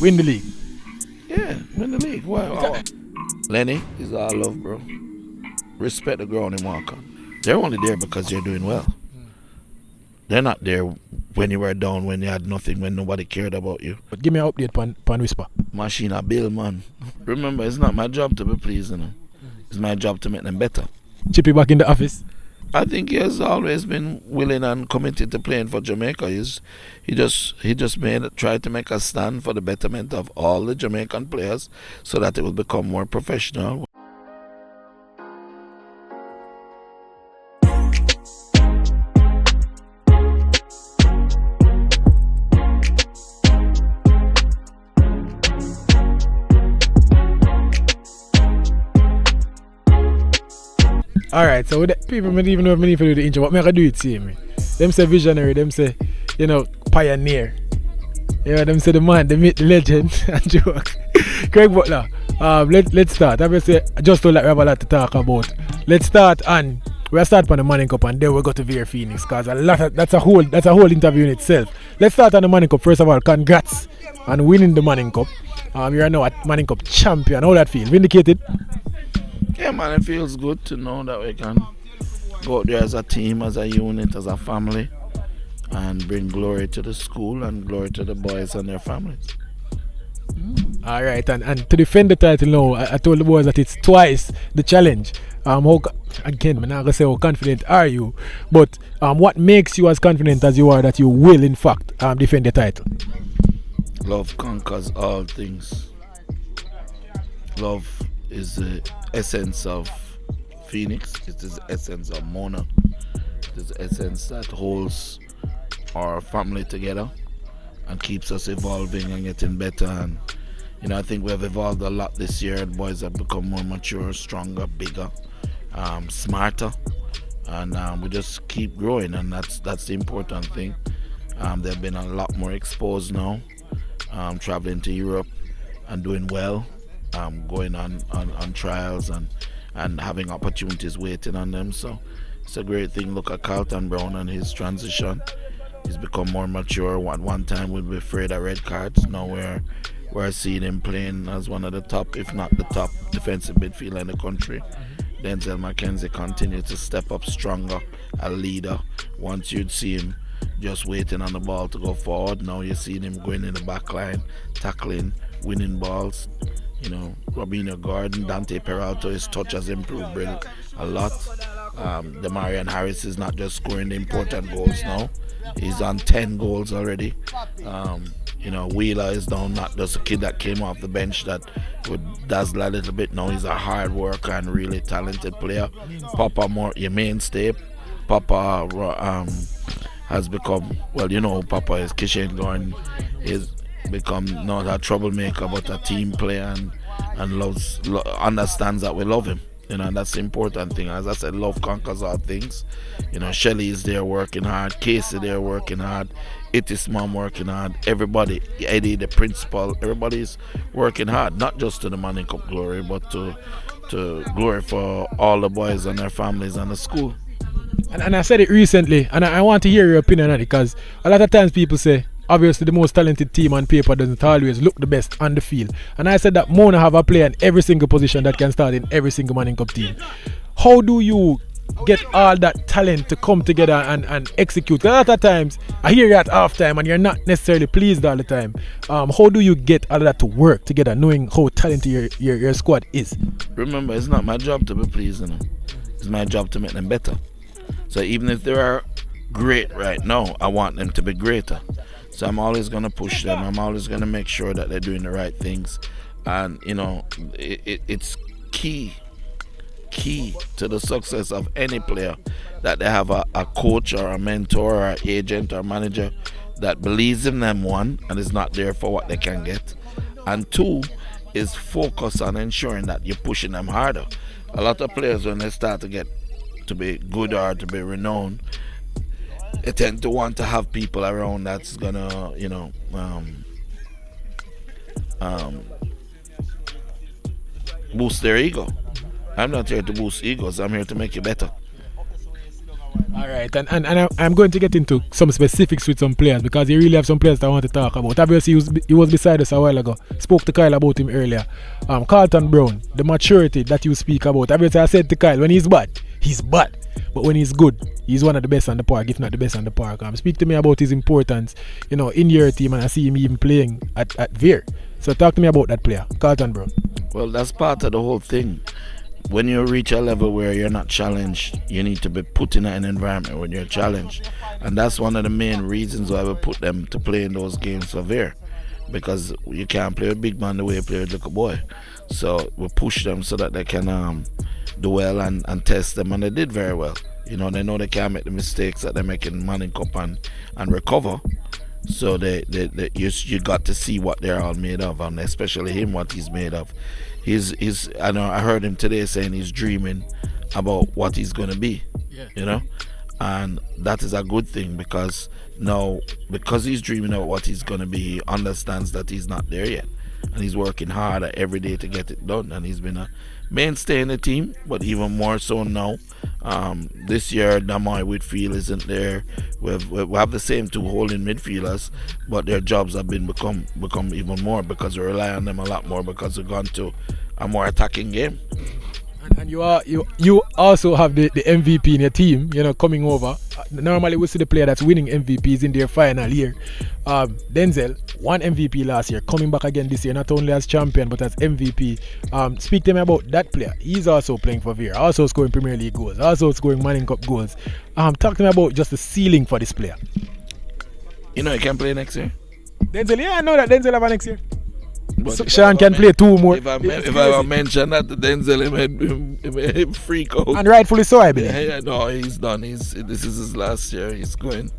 win the league. Yeah, win the league. Wow. Lenny is all love, bro. Respect the ground and walk on. They're only there because you're doing well. They're not there when you were down, when you had nothing, when nobody cared about you. But give me an update pan Whisper. Machine a bill, man. Remember, it's not my job to be pleasing them. It's my job to make them better. Chippy back in the office. I think he has always been willing and committed to playing for Jamaica. He just tried to make a stand for the betterment of all the Jamaican players so that it will become more professional. Alright, so with the people may even know if I need to do the intro, what me I can do it see me. Them say visionary, them say, pioneer. Them say the man, the myth, the legend, and joke. Craig Butler, let's start. Obviously, I just feel like we have a lot to talk about. Let's start and we'll start on the Manning Cup and then we'll go to Vere Phoenix because that's a whole interview in itself. Let's start on the Manning Cup. First of all, congrats on winning the Manning Cup. You are now a Manning Cup champion. How that feel? Vindicated? Yeah, man, it feels good to know that we can go out there as a team, as a unit, as a family, and bring glory to the school and glory to the boys and their families. Alright, and to defend the title now, I told the boys that it's twice the challenge. Again, I'm not going to say how confident are you, but what makes you as confident as you are that you will, in fact, defend the title? Love conquers all things. Love is the essence of Phoenix. It is the essence of Mona. It is the essence that holds our family together and keeps us evolving and getting better. And I think we have evolved a lot this year. The boys have become more mature, stronger, bigger, smarter, and we just keep growing. And that's the important thing. They've been a lot more exposed now, traveling to Europe and doing well. Going on trials and having opportunities waiting on them. So it's a great thing. Look at Carlton Brown and his transition. He's become more mature. At one time we'd be afraid of red cards. Now we're seeing him playing as one of the top, if not the top, defensive midfielder in the country. Denzel McKenzie continues to step up stronger, a leader. Once you'd see him just waiting on the ball to go forward, now you're seeing him going in the back line, tackling, winning balls. Robinho Gordon, Dante Peralta, his touch has improved a lot. Demarion Harris is not just scoring the important goals now. He's on 10 goals already. Wheeler is down, not just a kid that came off the bench that would dazzle a little bit. Now he's a hard worker and really talented player. Papa more your mainstay. Papa has become, Papa is Kishan Gordon is become not a troublemaker but a team player and understands that we love him, and that's the important thing. As I said, love conquers all things. Shelly is there working hard, Casey there working hard, Itis mom working hard, everybody, Eddie the principal, everybody's working hard, not just to the Manning Cup glory but to glory for all the boys and their families and the school. And I said it recently, and I want to hear your opinion on it, because a lot of times people say obviously the most talented team on paper doesn't always look the best on the field. And I said that Mona have a player in every single position that can start in every single Manning Cup team. How do you get all that talent to come together and execute? A lot of times I hear you at half time and you're not necessarily pleased all the time. How do you get all of that to work together, knowing how talented your squad is? Remember, it's not my job to be pleasing them. It's my job to make them better. So even if they are great right now, I want them to be greater. So I'm always going to push them. I'm always going to make sure that they're doing the right things. And, it's key to the success of any player that they have a coach or a mentor or an agent or manager that believes in them, one, and is not there for what they can get. And two, is focus on ensuring that you're pushing them harder. A lot of players, when they start to get to be good or to be renowned, they tend to want to have people around that's gonna, boost their ego. I'm not here to boost egos. I'm here to make you better. Alright. Alright, and I'm going to get into some specifics with some players because you really have some players that I want to talk about. Obviously, he was beside us a while ago. Spoke to Kyle about him earlier. Carlton Brown, the maturity that you speak about. Obviously, I said to Kyle, when he's bad, he's bad. But when he's good, he's one of the best on the park, if not the best on the park. Speak to me about his importance, in your team, and I see him even playing at Vere. So talk to me about that player, Carlton Brown. Well, that's part of the whole thing. When you reach a level where you're not challenged, you need to be put in an environment when you're challenged. And that's one of the main reasons why we put them to play in those games for Vere. Because you can't play with big man the way you play with little boy. So we push them so that they can do well and test them. And they did very well. They know they can't make the mistakes that they're making in Manning Cup and recover. So you got to see what they're all made of, and especially him, what he's made of. I heard him today saying he's dreaming about what he's gonna be. Yeah. And that is a good thing because he's dreaming about what he's gonna be, he understands that he's not there yet, and he's working hard every day to get it done. And he's been a mainstay in the team, but even more so now. This year, Damoy Whitfield isn't there. We have the same two holding midfielders, but their jobs have become even more because we rely on them a lot more because we've gone to a more attacking game. And you also have the MVP in your team, coming over. Normally we see the player that's winning MVPs in their final year. Denzel won MVP last year, coming back again this year, not only as champion but as MVP. Speak to me about that player. He's also playing for Vere, also scoring Premier League goals, also scoring Manning Cup goals. Talk to me about just the ceiling for this player. He can play next year. Denzel, yeah, I know that Denzel have a next year. So Sean can play two more. If I mention that to Denzel, he may freak out. And rightfully so, I believe. Yeah, no, he's done. This is his last year. He's going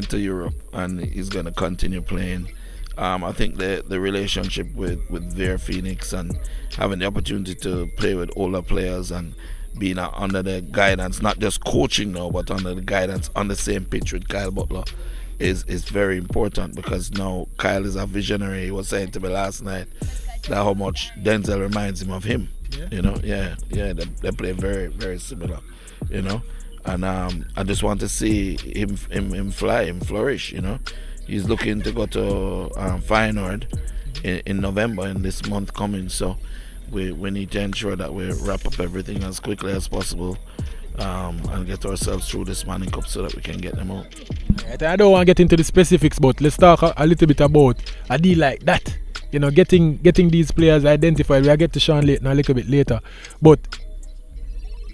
to Europe, and he's going to continue playing. I think the relationship with Vere Phoenix and having the opportunity to play with older players and being under the guidance, not just coaching now, but under the guidance on the same pitch with Kyle Butler, is very important because now Kyle is a visionary. He was saying to me last night that how much Denzel reminds him of him. Yeah. They play very, very similar. And I just want to see him fly, him flourish. He's looking to go to Feyenoord in November, in this month coming. So we need to ensure that we wrap up everything as quickly as possible. And get ourselves through this Manning Cup so that we can get them out. Right, I don't want to get into the specifics, but let's talk a little bit about a deal like that. Getting these players identified. We'll get to Sean-Loi a little bit later. But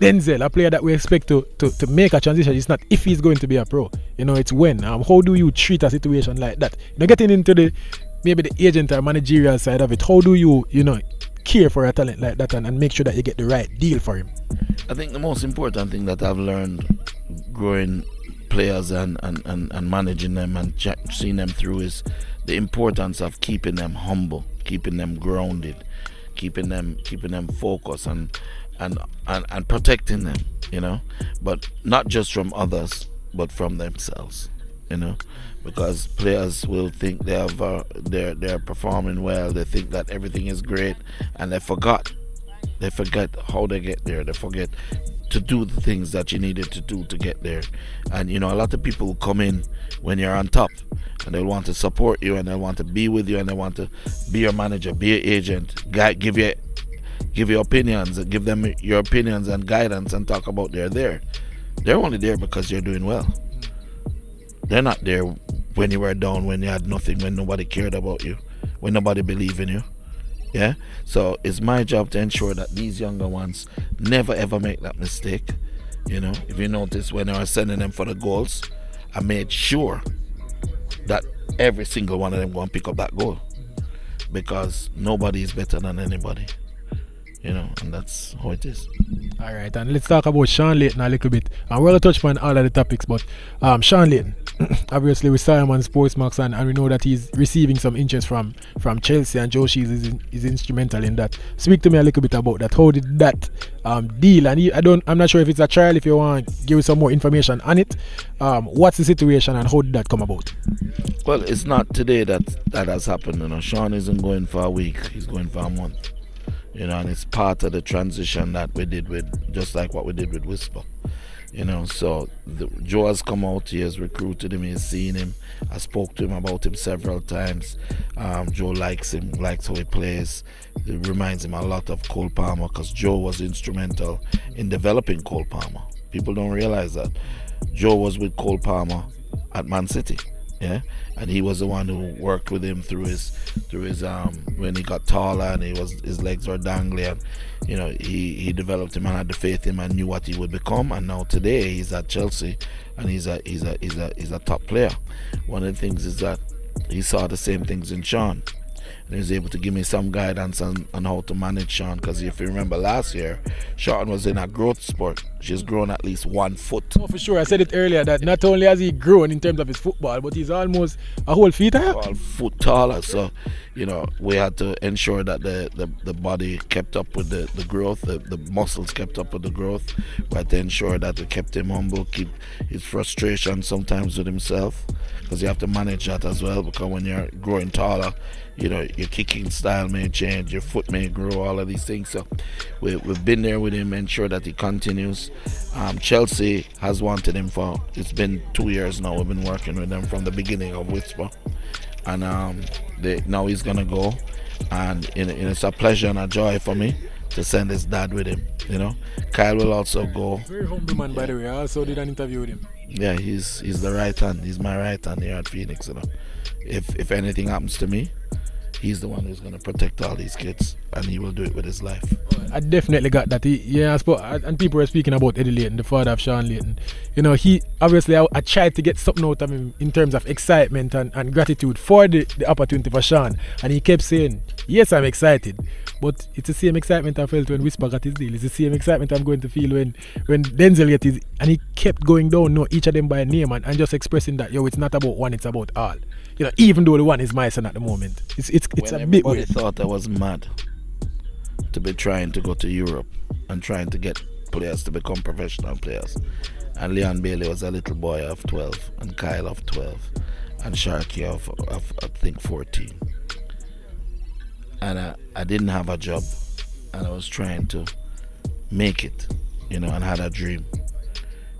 Denzel, a player that we expect to make a transition, it's not if he's going to be a pro. It's when. How do you treat a situation like that? Getting into maybe the agent or managerial side of it, how do you, care for a talent like that and make sure that you get the right deal for him? I think the most important thing that I've learned growing players and managing them and seeing them through is the importance of keeping them humble, keeping them grounded, keeping them focused and protecting them, but not just from others but from themselves, because players will think they're performing well, they think that everything is great, and they forget how they get there. They forget to do the things that you needed to do to get there. And a lot of people come in when you're on top and they'll want to support you and they'll want to be with you and they want to be your manager, be your agent, give you opinions, and give them your opinions and guidance and talk about they're only there because you're doing well. They're not there when you were down, when you had nothing, when nobody cared about you, when nobody believed in you. Yeah, so it's my job to ensure that these younger ones never ever make that mistake. If you notice, when I was sending them for the goals, I made sure that every single one of them go and pick up that goal, because nobody is better than anybody. And that's how it is. Alright, and let's talk about Sean-Loi a little bit. And we're going to touch on all of the topics, but Sean-Loi, obviously we saw him on Sportsmax and we know that he's receiving some interest from Chelsea, and Joe Shees is instrumental in that. Speak to me a little bit about that. How did that deal? And I'm not sure if it's a trial, if you want to give some more information on it. What's the situation and how did that come about? Well, it's not today that has happened. Sean isn't going for a week, he's going for a month. And it's part of the transition that we did just like what we did with Whisper. So Joe has come out, he has recruited him, he's seen him. I spoke to him about him several times. Joe likes him, likes how he plays. It reminds him a lot of Cole Palmer, because Joe was instrumental in developing Cole Palmer. People don't realize that. Joe was with Cole Palmer at Man City, yeah, and he was the one who worked with him through his when he got taller and his legs were dangly, and he developed him and had the faith in him and knew what he would become. And now today he's at Chelsea and he's a top player. One of the things is that he saw the same things in Sean, and he was able to give me some guidance on how to manage Sean, because if you remember last year, Sean was in a growth spurt. She's grown at least 1 foot. Oh, for sure. I said it earlier that not only has he grown in terms of his football, but he's almost a whole feet higher. A foot taller. So, we had to ensure that the body kept up with the growth, the muscles kept up with the growth. We had to ensure that we kept him humble, keep his frustration sometimes with himself, because you have to manage that as well, because when you're growing taller, your kicking style may change, your foot may grow, all of these things. So we've been there with him, ensure that he continues. Chelsea has wanted him it's been 2 years now. We've been working with them from the beginning of Whisper, and now he's gonna go, and it's a pleasure and a joy for me to send his dad with him. Kyle will also go. Very humble man, by the way. I also did an interview with him. Yeah, he's the right hand. He's my right hand here at Phoenix. If anything happens to me, he's the one who's going to protect all these kids, and he will do it with his life. I definitely got that. And people were speaking about Eddie Layton, the father of Sean Layton. He obviously, I tried to get something out of him in terms of excitement and gratitude for the opportunity for Sean, and he kept saying, yes, I'm excited, but it's the same excitement I felt when Whisper got his deal. It's the same excitement I'm going to feel when Denzel get his, and he kept going down, each of them by name, and just expressing that, it's not about one, it's about all. Even though the one is my son at the moment, it's a bit weird. Everybody thought I was mad to be trying to go to Europe and trying to get players to become professional players. And Leon Bailey was a little boy of 12, and Kyle of 12, and Sharky of I think 14. And I didn't have a job, and I was trying to make it, and had a dream.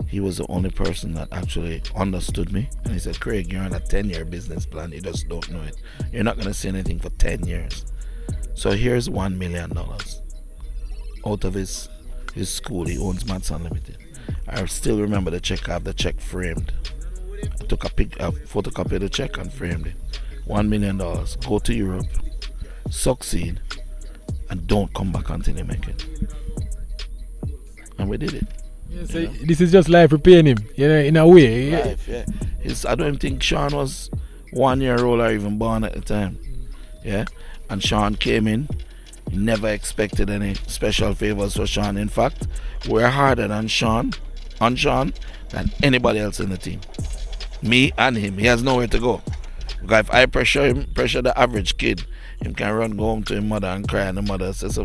He was the only person that actually understood me, and he said, Craig, you're on a 10-year business plan, you just don't know it. You're not going to see anything for 10 years. So here's $1 million out of his school. He owns Mats Unlimited. I still remember the check. I have the check framed. I took a photocopy of the check and framed it. $1 million. Go to Europe, succeed, and don't come back until you make it. And we did it. Yeah, so this is just life repaying him, in a way. Life, yeah. I don't even think Sean was 1 year old or even born at the time. Yeah. And Sean came in. Never expected any special favors for Sean. In fact, we're harder than Sean than anybody else in the team. Me and him. He has nowhere to go. Because if I pressure the average kid, him can run, go home to his mother and cry, and the mother says,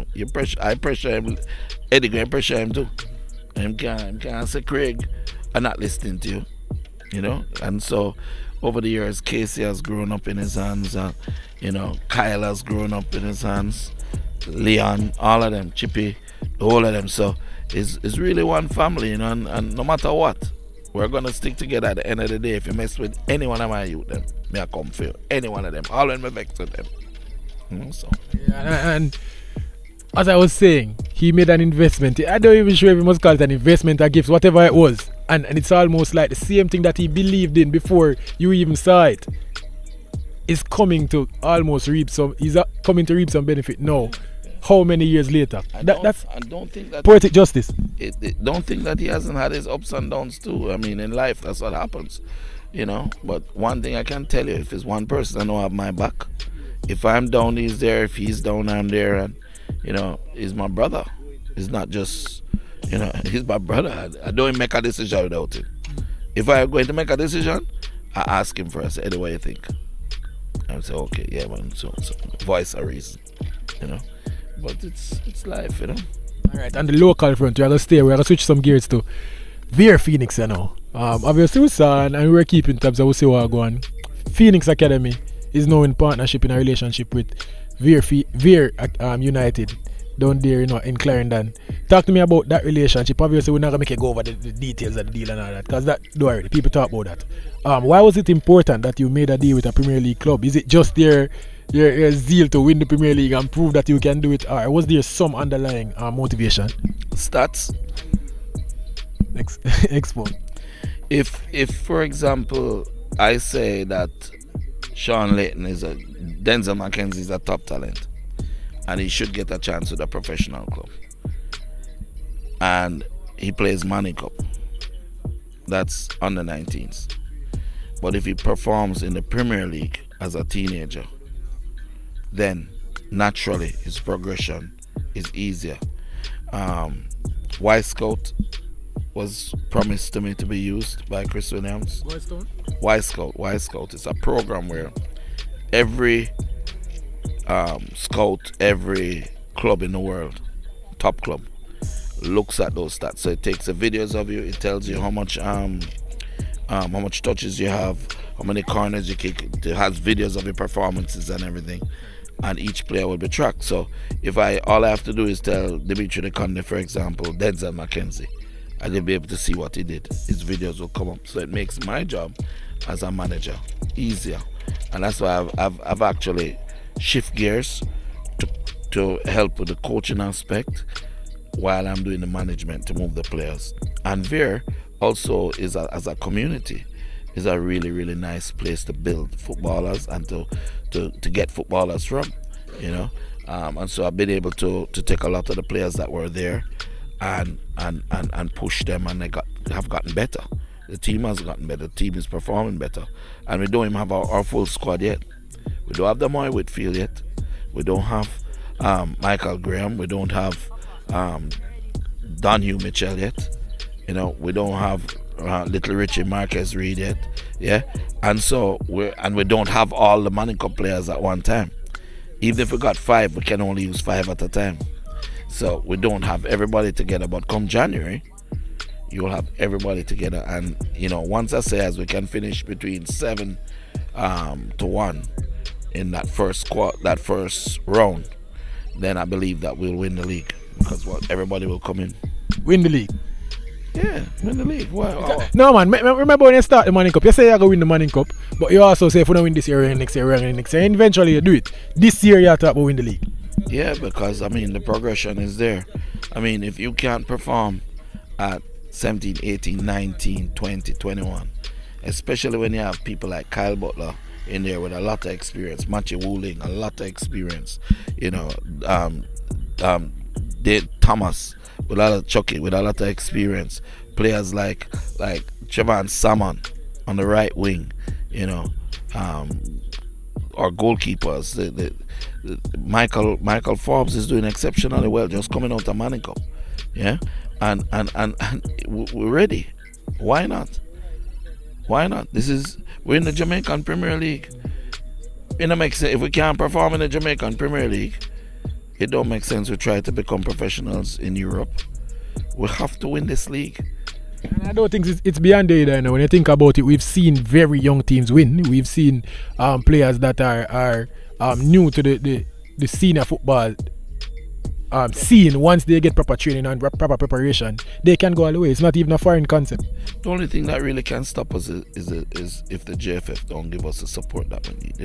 I pressure him. Eddie can pressure him too. Him can say, Craig, I'm not listening to you. And so over the years, Casey has grown up in his hands, Kyle has grown up in his hands, Leon, all of them, Chippy, the whole of them. So it's really one family, and no matter what, we're gonna stick together at the end of the day. If you mess with any one of my youth, them, me I come for any one of them, all when me vex with them. So. Yeah, and as I was saying, he made an investment. I don't even sure if he must call it an investment or gifts, whatever it was. And it's almost like the same thing that he believed in before you even saw it is coming to almost reap some. He's coming to reap some benefit now. How many years later? I don't think that poetic justice. Don't think that he hasn't had his ups and downs too. I mean, in life, that's what happens, But one thing I can tell you, if it's one person I know have my back. If I'm down, he's there. If he's down, I'm there. And he's my brother. He's not just, he's my brother. I don't make a decision without him. If I'm going to make a decision, I ask him first, Eddie, what do you think? I say, okay, yeah, man, so voice a reason, But it's life, Alright, and the local front, we're going to switch some gears to Vere Phoenix, Obviously we saw, and we're keeping tabs, we'll see what going on. Phoenix Academy is now in partnership, in a relationship with Vere United. down there, in Clarendon. Talk to me about that relationship. Obviously, we're not gonna make it go over the details of the deal and all that, because that don't worry, people talk about that. Why was it important that you made a deal with a Premier League club? Is it just your zeal to win the Premier League and prove that you can do it, or was there some underlying motivation? Stats. Expo. If for example I say that Sean-Loi is Denzel McKenzie is a top talent and he should get a chance with a professional club, and he plays Money Cup, that's under 19s, but if he performs in the Premier League as a teenager, then naturally his progression is easier. Y-Scout was promised to me to be used by Chris Williams. Y-Scout is a program where every scout, every club in the world, top club, looks at those stats. So it takes the videos of you, it tells you how much touches you have, how many corners you kick. It has videos of your performances and everything, and each player will be tracked. So if all I have to do is tell Dimitri Conde, for example, Denzel McKenzie, and they'll be able to see what he did. His videos will come up, so it makes my job as a manager easier, and that's why I've actually shift gears to help with the coaching aspect while I'm doing the management to move the players. And Vere also as a community is a really, really nice place to build footballers and to get footballers from, and so I've been able to take a lot of the players that were there and push them, and they have gotten better. The team has gotten better. The team is performing better, and we don't even have our full squad yet. We don't have the Moy Whitfield yet. We don't have Michael Graham. We don't have Donhue Mitchell yet. We don't have Little Richie Marquez Reed yet. Yeah, and so we don't have all the Money Cup players at one time. Even if we got 5, we can only use 5 at a time. So we don't have everybody together, but come January, you'll have everybody together. And once I say as we can finish between 7 to 1 in that first round, then I believe that we'll win the league, because everybody will come in. Win the league? Yeah, win the league. Wow. No man, remember when you start the Money Cup, you say you're going to win the Money Cup, but you also say if you don't win this year, next year, and eventually you do it. This year you have to win the league. Yeah, because the progression is there. If you can't perform at 17, 18, 19, 20, 21, especially when you have people like Kyle Butler in there with a lot of experience, Matthew Wooling, a lot of experience, Dave Thomas with a lot of Chucky with a lot of experience, players like Javon Salmon on the right wing, our goalkeepers, the Michael Forbes is doing exceptionally well, just coming out of Money Cup, yeah, and we're ready. Why not? We're in the Jamaican Premier League. It don't make sense if we can't perform in the Jamaican Premier League. It don't make sense to try to become professionals in Europe. We have to win this league. And I don't think it's beyond there either. When you think about it, we've seen very young teams win. We've seen players that are new to the senior football scene. Once they get proper training and proper preparation, they can go all the way. It's not even a foreign concept. The only thing that really can stop us is if the JFF don't give us the support that we need,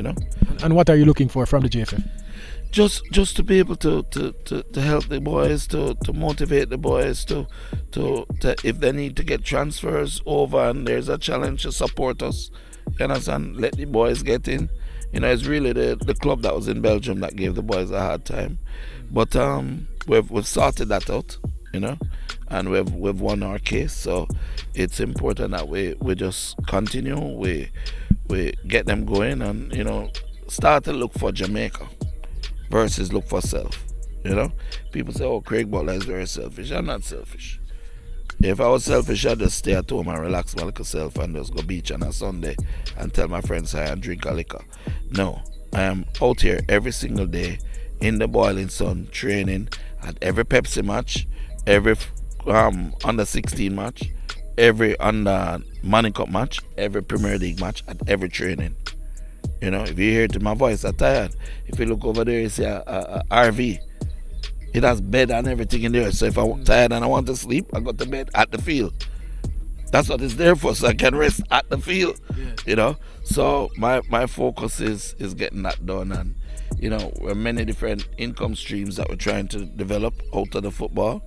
And what are you looking for from the JFF? Just to be able to help the boys, to motivate the boys, to if they need to get transfers over and there's a challenge, to support us. You understand? Let the boys get in. It's really the club that was in Belgium that gave the boys a hard time. But we've sorted that out, and we've won our case. So it's important that we just continue, we get them going, and start to look for Jamaica versus look for self. People say, oh, Craig Butler is very selfish. I'm not selfish. If I was selfish, I'd just stay at home and relax my little self and just go beach on a Sunday and tell my friends hi and drink a liquor. No, I am out here every single day in the boiling sun, training at every Pepsi match, every under 16 match, every under Money Cup match, every Premier League match, at every training. If you hear it in my voice, I'm tired. If you look over there, you see a RV. It has bed and everything in there. So if I'm tired and I want to sleep, I go to bed at the field. That's what it's there for, so I can rest at the field. You know. So my focus is getting that done, and there are many different income streams that we're trying to develop out of the football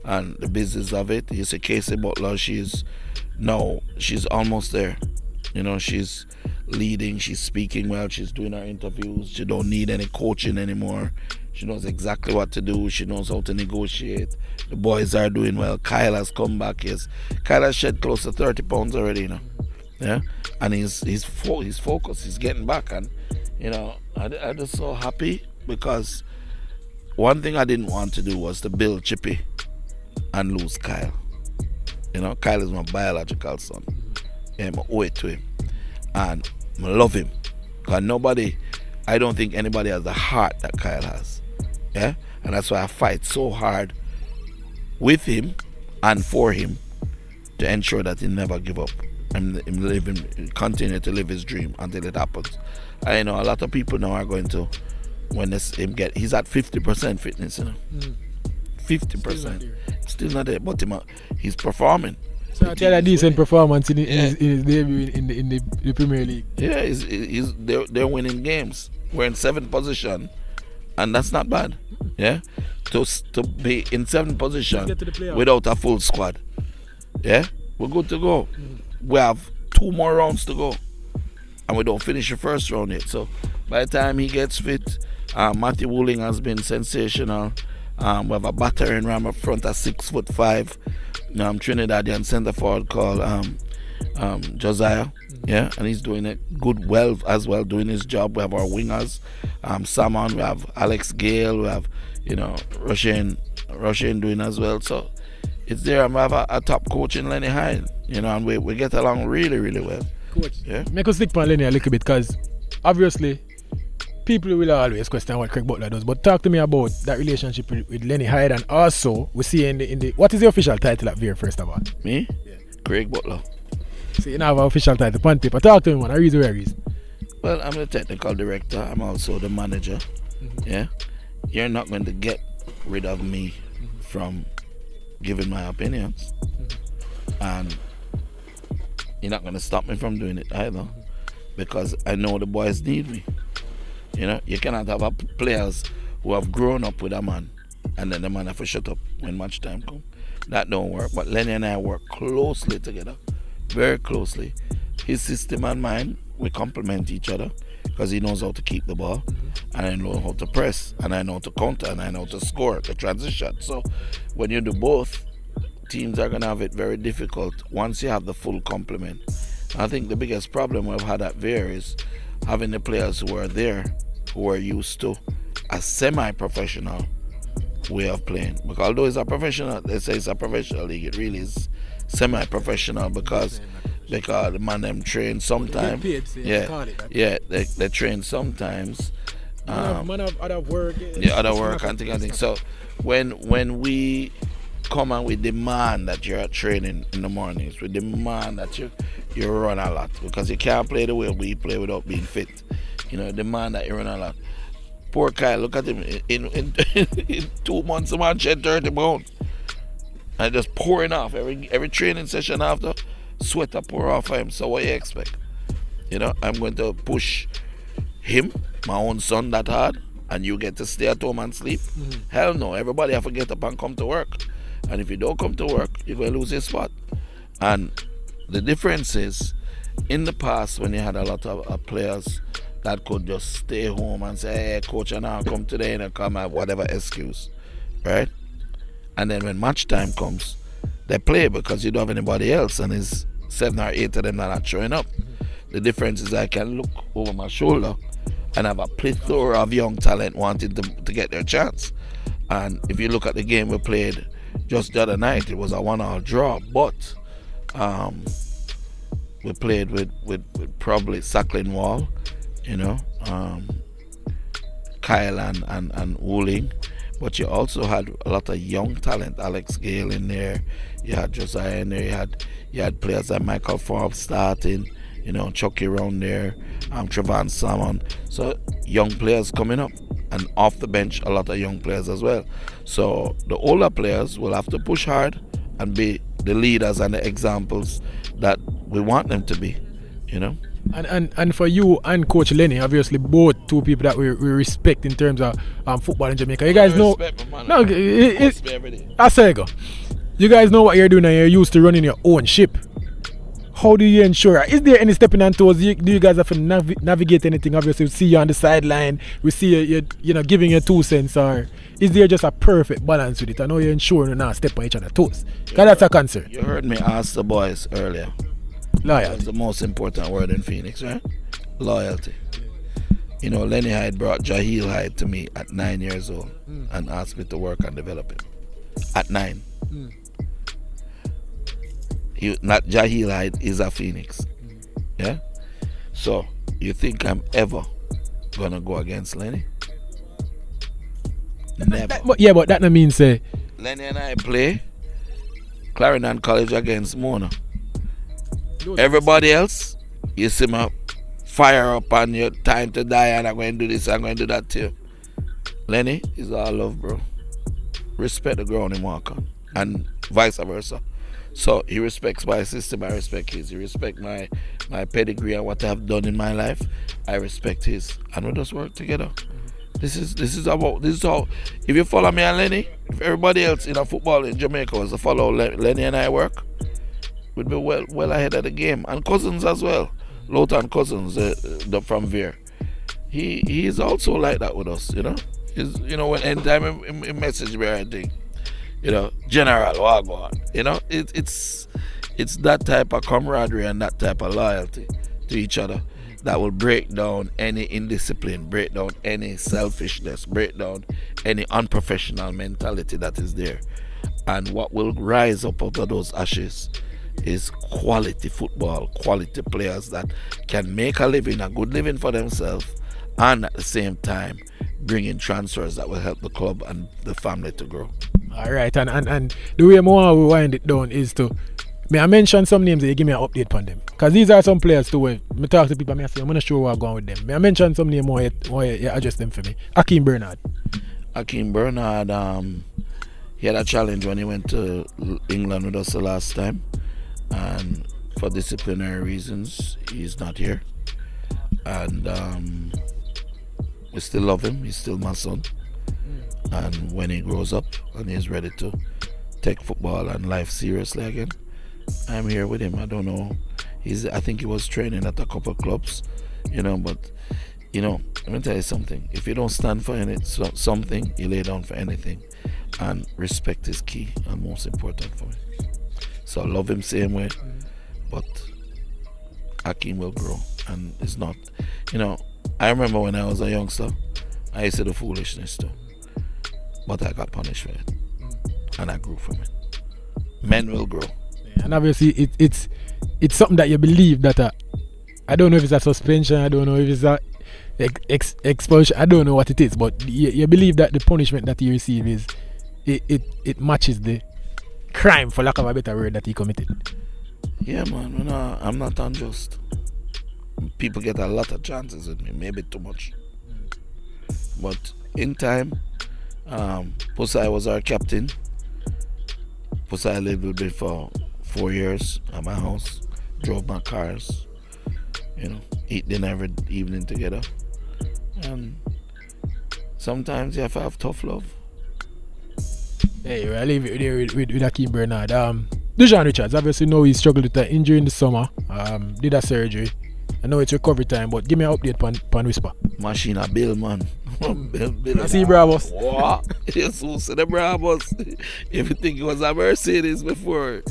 and the business of it. You see Casey Butler, she's almost there. She's leading, she's speaking well, she's doing her interviews, she don't need any coaching anymore. She knows exactly what to do, she knows how to negotiate. The boys are doing well. Kyle has come back. Yes, Kyle has shed close to 30 pounds already, yeah, and he's focused, he's getting back, and I'm just so happy, because one thing I didn't want to do was to build Chippy and lose Kyle. Kyle is my biological son. I owe it to him, and I love him, because I don't think anybody has the heart that Kyle has, yeah, and that's why I fight so hard with him and for him to ensure that he never give up and continue to live his dream until it happens. I know a lot of people now are going to, when he's at 50% fitness, 50%, still not there, but he's performing. So I tell a decent performance in his debut in the Premier League. Yeah, they're winning games. We're in 7th position, and that's not bad. Yeah, to be in 7th position without a full squad. Yeah, we're good to go. We have 2 more rounds to go, and we don't finish the first round yet. So by the time he gets fit, Matthew Wooling has been sensational. We have a battering ram up front at 6'5". Trinidadian centre forward called Josiah, yeah, and he's doing it well as well, doing his job. We have our wingers, Salmon, we have Alex Gale, we have Russian doing as well. So it's there, and we have a top coach in Lenny Hyde, and we get along really, really well. Coach, yeah. Make us stick on Lenny a little bit, because obviously people will always question what Craig Butler does, but talk to me about that relationship with Lenny Hyde, and also we see in the what is the official title at Vere, first of all? Me? Yeah. Craig Butler. So you have an official title, pen paper. Talk to me, man. I reason where is. Well, I'm the technical director. I'm also the manager. Yeah. You're not going to get rid of me from giving my opinions, and you're not going to stop me from doing it either, because I know the boys need me. You cannot have players who have grown up with a man and then the man have to shut up when match time comes. That don't work. But Lenny and I work closely together, very closely. His system and mine, we complement each other, because he knows how to keep the ball, and I know how to press, and I know how to counter, and I know how to score the transition. So when you do both, teams are going to have it very difficult once you have the full complement. I think the biggest problem we've had at Vere is having the players who are there, who are used to a semi-professional way of playing. Because although it's a professional, they say it's a professional league, it really is semi-professional, because the man them train sometimes. They train sometimes. Man have other work. Other work and things. So when we come and we demand that you're at training in the mornings, we demand that you run a lot, because you can't play the way we play without being fit. Demand that you run a lot. Poor Kyle, look at him. In 2 months, the man shed 30 pounds. And just pouring off every training session after, sweat to pour off of him. So what you expect? I'm going to push him, my own son, that hard, and you get to stay at home and sleep? Hell no. Everybody have to get up and come to work. And if you don't come to work, you're going to lose your spot. And the difference is, in the past, when you had a lot of players that could just stay home and say, hey, coach, and I'll come today, and I'll come at whatever excuse, right? And then when match time comes, they play because you don't have anybody else, and it's 7 or 8 of them that are not showing up. The difference is I can look over my shoulder and have a plethora of young talent wanting to get their chance. And if you look at the game we played just the other night, it was a 1-1 draw, but we played with probably Sacklin Wall, Kyle and Wooling, but you also had a lot of young talent. Alex Gale in there, you had Josiah in there, you had players like Michael Forbes starting, Chucky around there, Trevon Salmon. So young players coming up, and off the bench a lot of young players as well. So the older players will have to push hard and be the leaders and the examples that we want them to be, you know. And for you and Coach Lenny, obviously both two people that we respect in terms of football in Jamaica. You guys know. No, I say go. You guys know what you're doing and you're used to running your own ship. How do you ensure? Is there any stepping on toes? Do you guys have to navigate anything? Obviously, we see you on the sideline. We see you giving your 2 cents. Or is there just a perfect balance with it? I know you're ensuring not step on each other's toes. Because that's a concern. You heard me ask the boys earlier. Loyalty. That's the most important word in Phoenix, right? Loyalty. You know, Lenny Hyde brought Jaheel Hyde to me at 9 years old and asked me to work and develop him. At 9. Not Jaheel Hyde is a Phoenix. Yeah? So, you think I'm ever gonna go against Lenny? Never. But that don't mean say. Lenny and I play Clarendon College against Mona. Everybody else, you see me fire up on your time to die and I'm going to do this, I'm going to do that too. Lenny is all love, bro. Respect the ground in walk on. And vice versa. So he respects my system, I respect his. He respects my pedigree and what I've done in my life, I respect his. And we just work together. This is how, if you follow me and Lenny, if everybody else in a football in Jamaica was to follow Lenny and I work, we'd be well ahead of the game. And Cousins as well. Lowton Cousins from Vere. He is also like that with us, you know. When anytime he message me or anything, General Wagwan, it's that type of camaraderie and that type of loyalty to each other that will break down any indiscipline, break down any selfishness, break down any unprofessional mentality that is there. And what will rise up out of those ashes is quality football, quality players that can make a living, a good living for themselves, and at the same time bring in transfers that will help the club and the family to grow. Alright, and the way more we wind it down is to, may I mention some names that you give me an update on them? Because these are some players too where I talk to people and I say, I'm not sure where I'm going with them. May I mention some names more you address them for me? Akeem Bernard. Akeem Bernard, he had a challenge when he went to England with us the last time. And for disciplinary reasons, he's not here. And we still love him. He's still my son. And when he grows up and he's ready to take football and life seriously again, I'm here with him. I don't know. I think he was training at a couple of clubs, but let me tell you something. If you don't stand for something, you lay down for anything. And respect is key and most important for me. So I love him same way, but Akeem will grow. And it's not, I remember when I was a youngster, I used to do foolishness too. But I got punished for it. And I grew from it. Men will grow. Yeah, and obviously it's something that you believe that I don't know if it's a suspension, I don't know if it's a expulsion, I don't know what it is, but you believe that the punishment that you receive is it matches the crime, for lack of a better word, that he committed. Yeah, man, I'm not unjust. People get a lot of chances with me, maybe too much. But in time, Pusai was our captain. Pusai lived with me for 4 years at my house, drove my cars, eat dinner every evening together. And sometimes you have to have tough love. Hey, I leave it there with Akeem Bernard. Dujuan Richards, obviously know he struggled with an injury in the summer. Did a surgery. I know it's recovery time, but give me an update pan Whisper. Machine a bill, man. Bill I see Bravos. What? Yes, who see the Bravos? If you think it was a Mercedes before.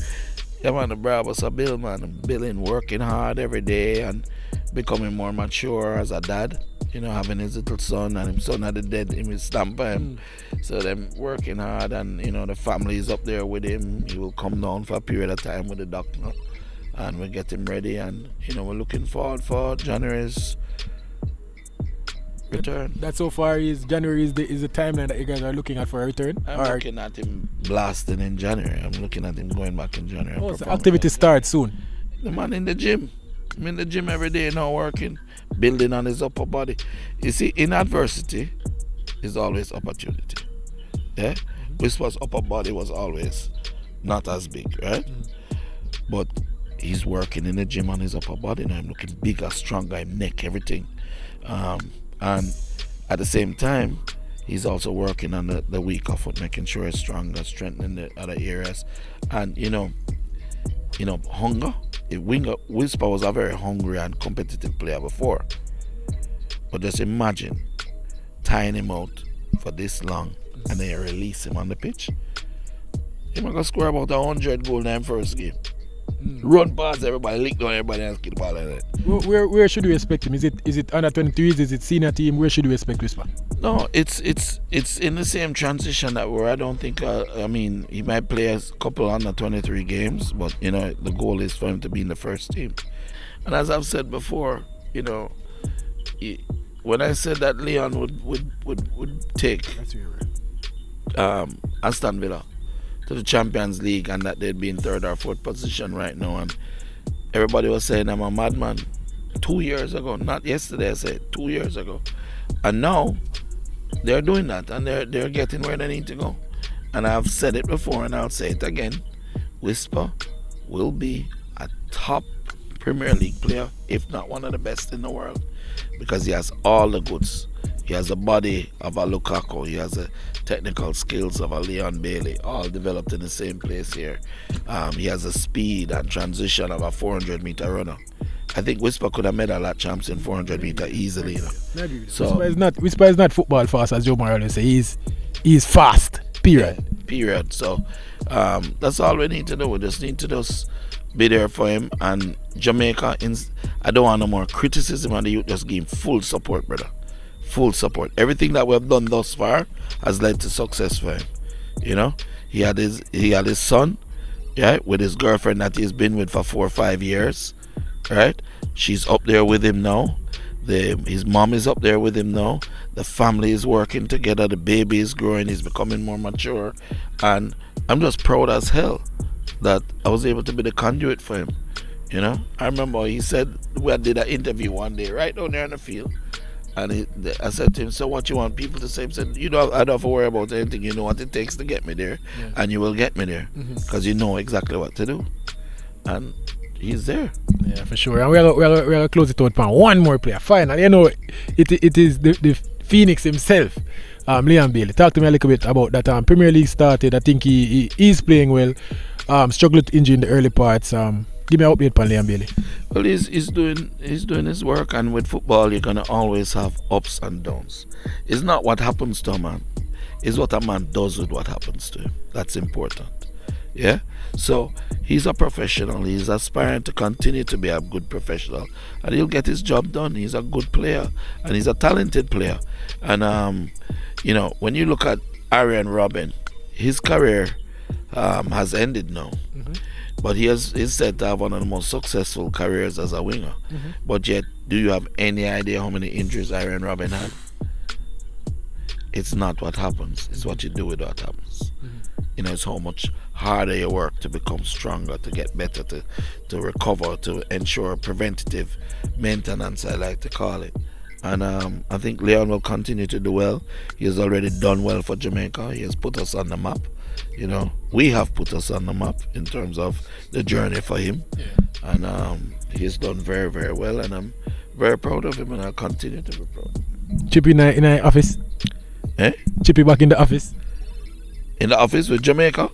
Yeah, man, the Bravos a bill, man. Billing, working hard every day and becoming more mature as a dad. Having his little son and his son had the dead him is stamp by him. So them working hard and the family is up there with him. He will come down for a period of time with the doctor and we'll get him ready and we're looking forward for January's return. That so far is January is the timeline that you guys are looking at for a return? I'm looking at him blasting in January. I'm looking at him going back in January. Oh, so activity starts soon. The man in the gym. I'm in the gym every day now working, building on his upper body. You see, in adversity, is always opportunity. Yeah, Whisper's upper body was always not as big, right? But he's working in the gym on his upper body now. I'm looking bigger, stronger, his neck, everything. And at the same time, he's also working on the weaker foot, making sure it's stronger, strengthening the other areas. And hunger. Whisper was a very hungry and competitive player before. But just imagine tying him out for this long and then you release him on the pitch. He's going to score about 100 goals in the first game. Run past everybody, lick down everybody and kill the ball like that. Where should we expect him? Is it under 23s? Is it senior team? Where should we expect Whisper? No, it's in the same transition that where I don't think. He might play a couple under 23 games, but the goal is for him to be in the first team. And as I've said before, when I said that Leon would take Aston Villa to the Champions League and that they'd be in third or fourth position right now, and everybody was saying I'm a madman 2 years ago, not yesterday. I said 2 years ago, and now they're doing that and they're getting where they need to go. And I've said it before and I'll say it again: Whisper will be a top Premier League player, if not one of the best in the world, because he has all the goods. He has the body of a Lukaku. He has the technical skills of a Leon Bailey, all developed in the same place here. He has the speed and transition of a 400-meter runner. I think Whisper could have medal at champs in 400-meter easily. Maybe. So Whisper is not football fast, as Joe Morales always say. He's fast. Period. Yeah, period. So that's all we need to do. We just need to be there for him. And Jamaica, I don't want no more criticism, and the youth just give him full support, brother. Full support. Everything that we have done thus far has led to success for him. He had his son, with his girlfriend that he's been with for 4 or 5 years, right? She's up there with him now. His mom is up there with him now. The family is working together. The baby is growing. He's becoming more mature, and I'm just proud as hell that I was able to be the conduit for him. I remember he said, we did an interview one day right down there in the field. And I said to him, so what you want people to say? He said, I don't have to worry about anything. You know what it takes to get me there, and you will get me there, because you know exactly what to do. And he's there. Yeah, for sure. And we're going to close it out on one more player. Finally, it is the Phoenix himself, Leon Bailey. Talk to me a little bit about that. Premier League started. I think he is playing well. Struggled with injury in the early parts. Give me an update on Leon Bailey. Well, he's doing his work, and with football, you're gonna always have ups and downs. It's not what happens to a man; it's what a man does with what happens to him. That's important. Yeah. So he's a professional. He's aspiring to continue to be a good professional, and he'll get his job done. He's a good player, and he's a talented player. And when you look at Arjen Robben, his career has ended now. But he's said to have one of the most successful careers as a winger. But yet, do you have any idea how many injuries Arjen Robben had? It's not what happens. It's what you do with what happens. It's how much harder you work to become stronger, to get better, to recover, to ensure preventative maintenance, I like to call it. And I think Leon will continue to do well. He has already done well for Jamaica. He has put us on the map. We have put us on the map in terms of the journey for him. And he's done very, very well, and I'm very proud of him, and I'll continue to be proud. Chippy in the office? Chippy back in the office? In the office with Jamaica?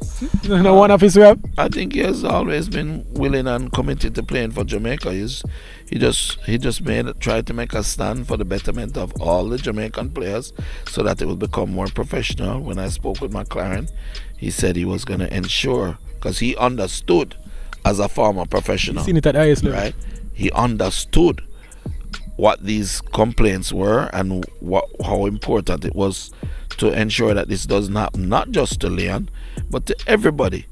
No one office we have? I think he has always been willing and committed to playing for Jamaica. He just tried to make a stand for the betterment of all the Jamaican players, so that it will become more professional. When I spoke with McLaren, he said he was going to ensure, because he understood as a former professional, seen it at highest level, right? He understood what these complaints were and how important it was to ensure that this doesn't happen, not just to Leon, but to everybody.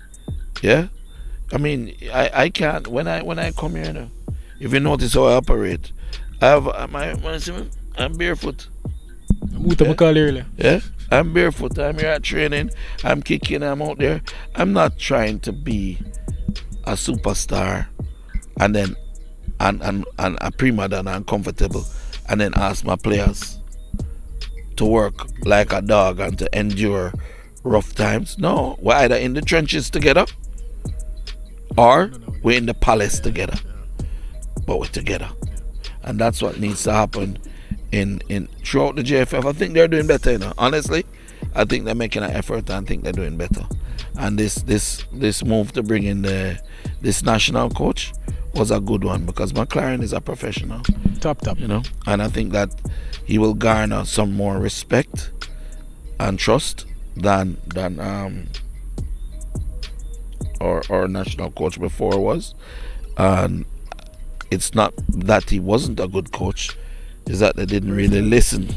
Yeah, I mean, I can't, when I come here now, if you notice how I operate, I have I'm barefoot. Yeah, I'm barefoot. I'm here at training. I'm kicking. I'm out there. I'm not trying to be a superstar and then and a prima donna and comfortable, and then ask my players, to work like a dog and to endure rough times. No, we're either in the trenches together or we're in the palace together. But we're together. And that's what needs to happen in throughout the JFF. I think they're doing better, you know. Honestly, I think they're making an effort and I think they're doing better. And this move to bring in this national coach was a good one because McLaren is a professional. Top. You know, and I think that he will garner some more respect and trust than our national coach before was. And it's not that he wasn't a good coach, it's that they didn't really listen.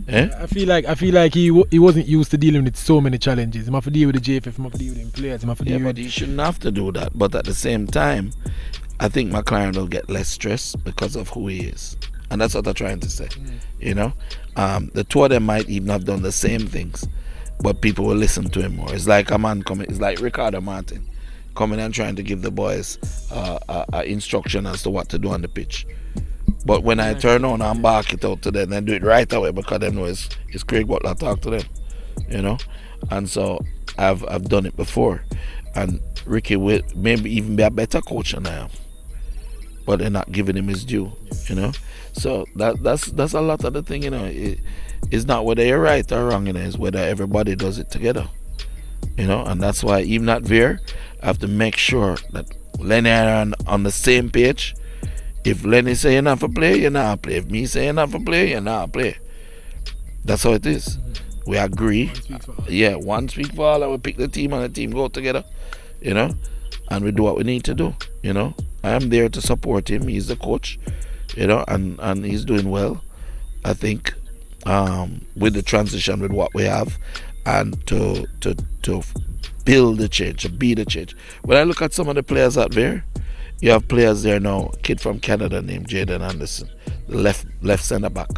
I feel like he wasn't used to dealing with so many challenges. He have to deal with the JFF, he have to deal with the players, he have to deal but he shouldn't have to do that. But at the same time, I think McLaren will get less stress because of who he is. And that's what I'm trying to say. You know? The two of them might even have done the same things, but people will listen to him more. It's like a man coming, it's like Ricardo Martin coming and trying to give the boys instruction as to what to do on the pitch. But when I turn on and back it out to them, they do it right away because they know it's Craig Butler talk to them, you know. And so I've done it before, and Ricky will maybe even be a better coach than I am, but they're not giving him his due, you know. So that's a lot of the thing, you know. It's not whether you're right or wrong, you know, it's whether everybody does it together, you know. And that's why even at Vere, I have to make sure that Lenny are on the same page. If Lenny say you're not for play, you're not play. If me say you're not for play, you're not play. That's how it is. We agree. One speak for all, and we pick the team and the team go together, you know, and we do what we need to do, you know. I am there to support him. He's the coach, you know, and he's doing well, I think, with the transition with what we have, and to build the change, to be the change. When I look at some of the players out there, you have players there now, a kid from Canada named Jaden Anderson, the left centre back.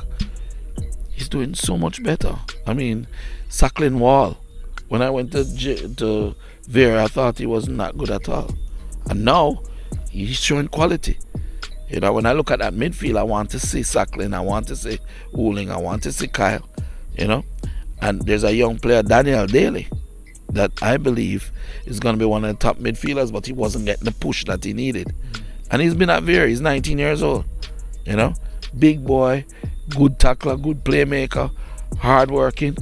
He's doing so much better. I mean, Sacklin Wall. When I went to Vere, I thought he wasn't that good at all. And now, he's showing quality. You know, when I look at that midfield, I want to see Sacklin, I want to see Wooling, I want to see Kyle, you know. And there's a young player, Daniel Daly, that I believe is going to be one of the top midfielders, but he wasn't getting the push that he needed. And he's been at Vere. He's 19 years old, you know. Big boy, good tackler, good playmaker, hard-working,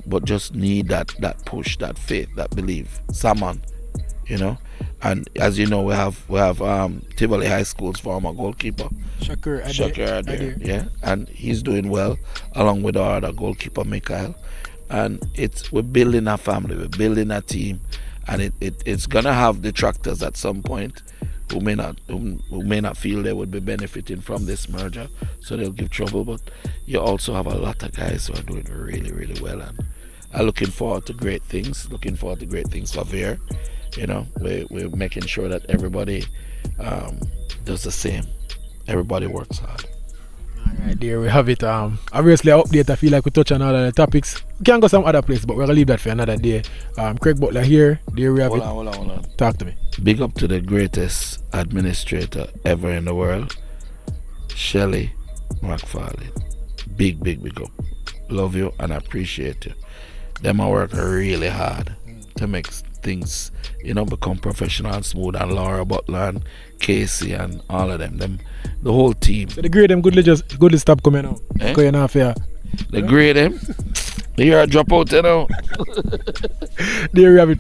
but just need that push, that faith, that belief. Someone, you know. And as you know, we have Tivoli High School's former goalkeeper, Shakur Adair, yeah, and he's doing well along with our other goalkeeper, Mikhail. And we're building a family, we're building a team, and it's gonna have detractors at some point who may not feel they would be benefiting from this merger, so they'll give trouble. But you also have a lot of guys who are doing really, really well, and I'm looking forward to great things. Looking forward to great things for Vere. You know, we're making sure that everybody does the same. Everybody works hard. Alright, there we have it. Obviously, an update. I feel like we touch on all of the topics. We can go some other place, but we're gonna leave that for another day. Craig Butler here. There we have it. Hold on. Talk to me. Big up to the greatest administrator ever in the world, Shelley McFarlane. Big up. Love you and appreciate you. Them are working really hard to make things, you know, become professional and smooth. And Laura Butler and Casey and all of them, the whole team. So the grade them goodly stop coming out. Going off here. The grade them. They are a dropout, you know. There we have it.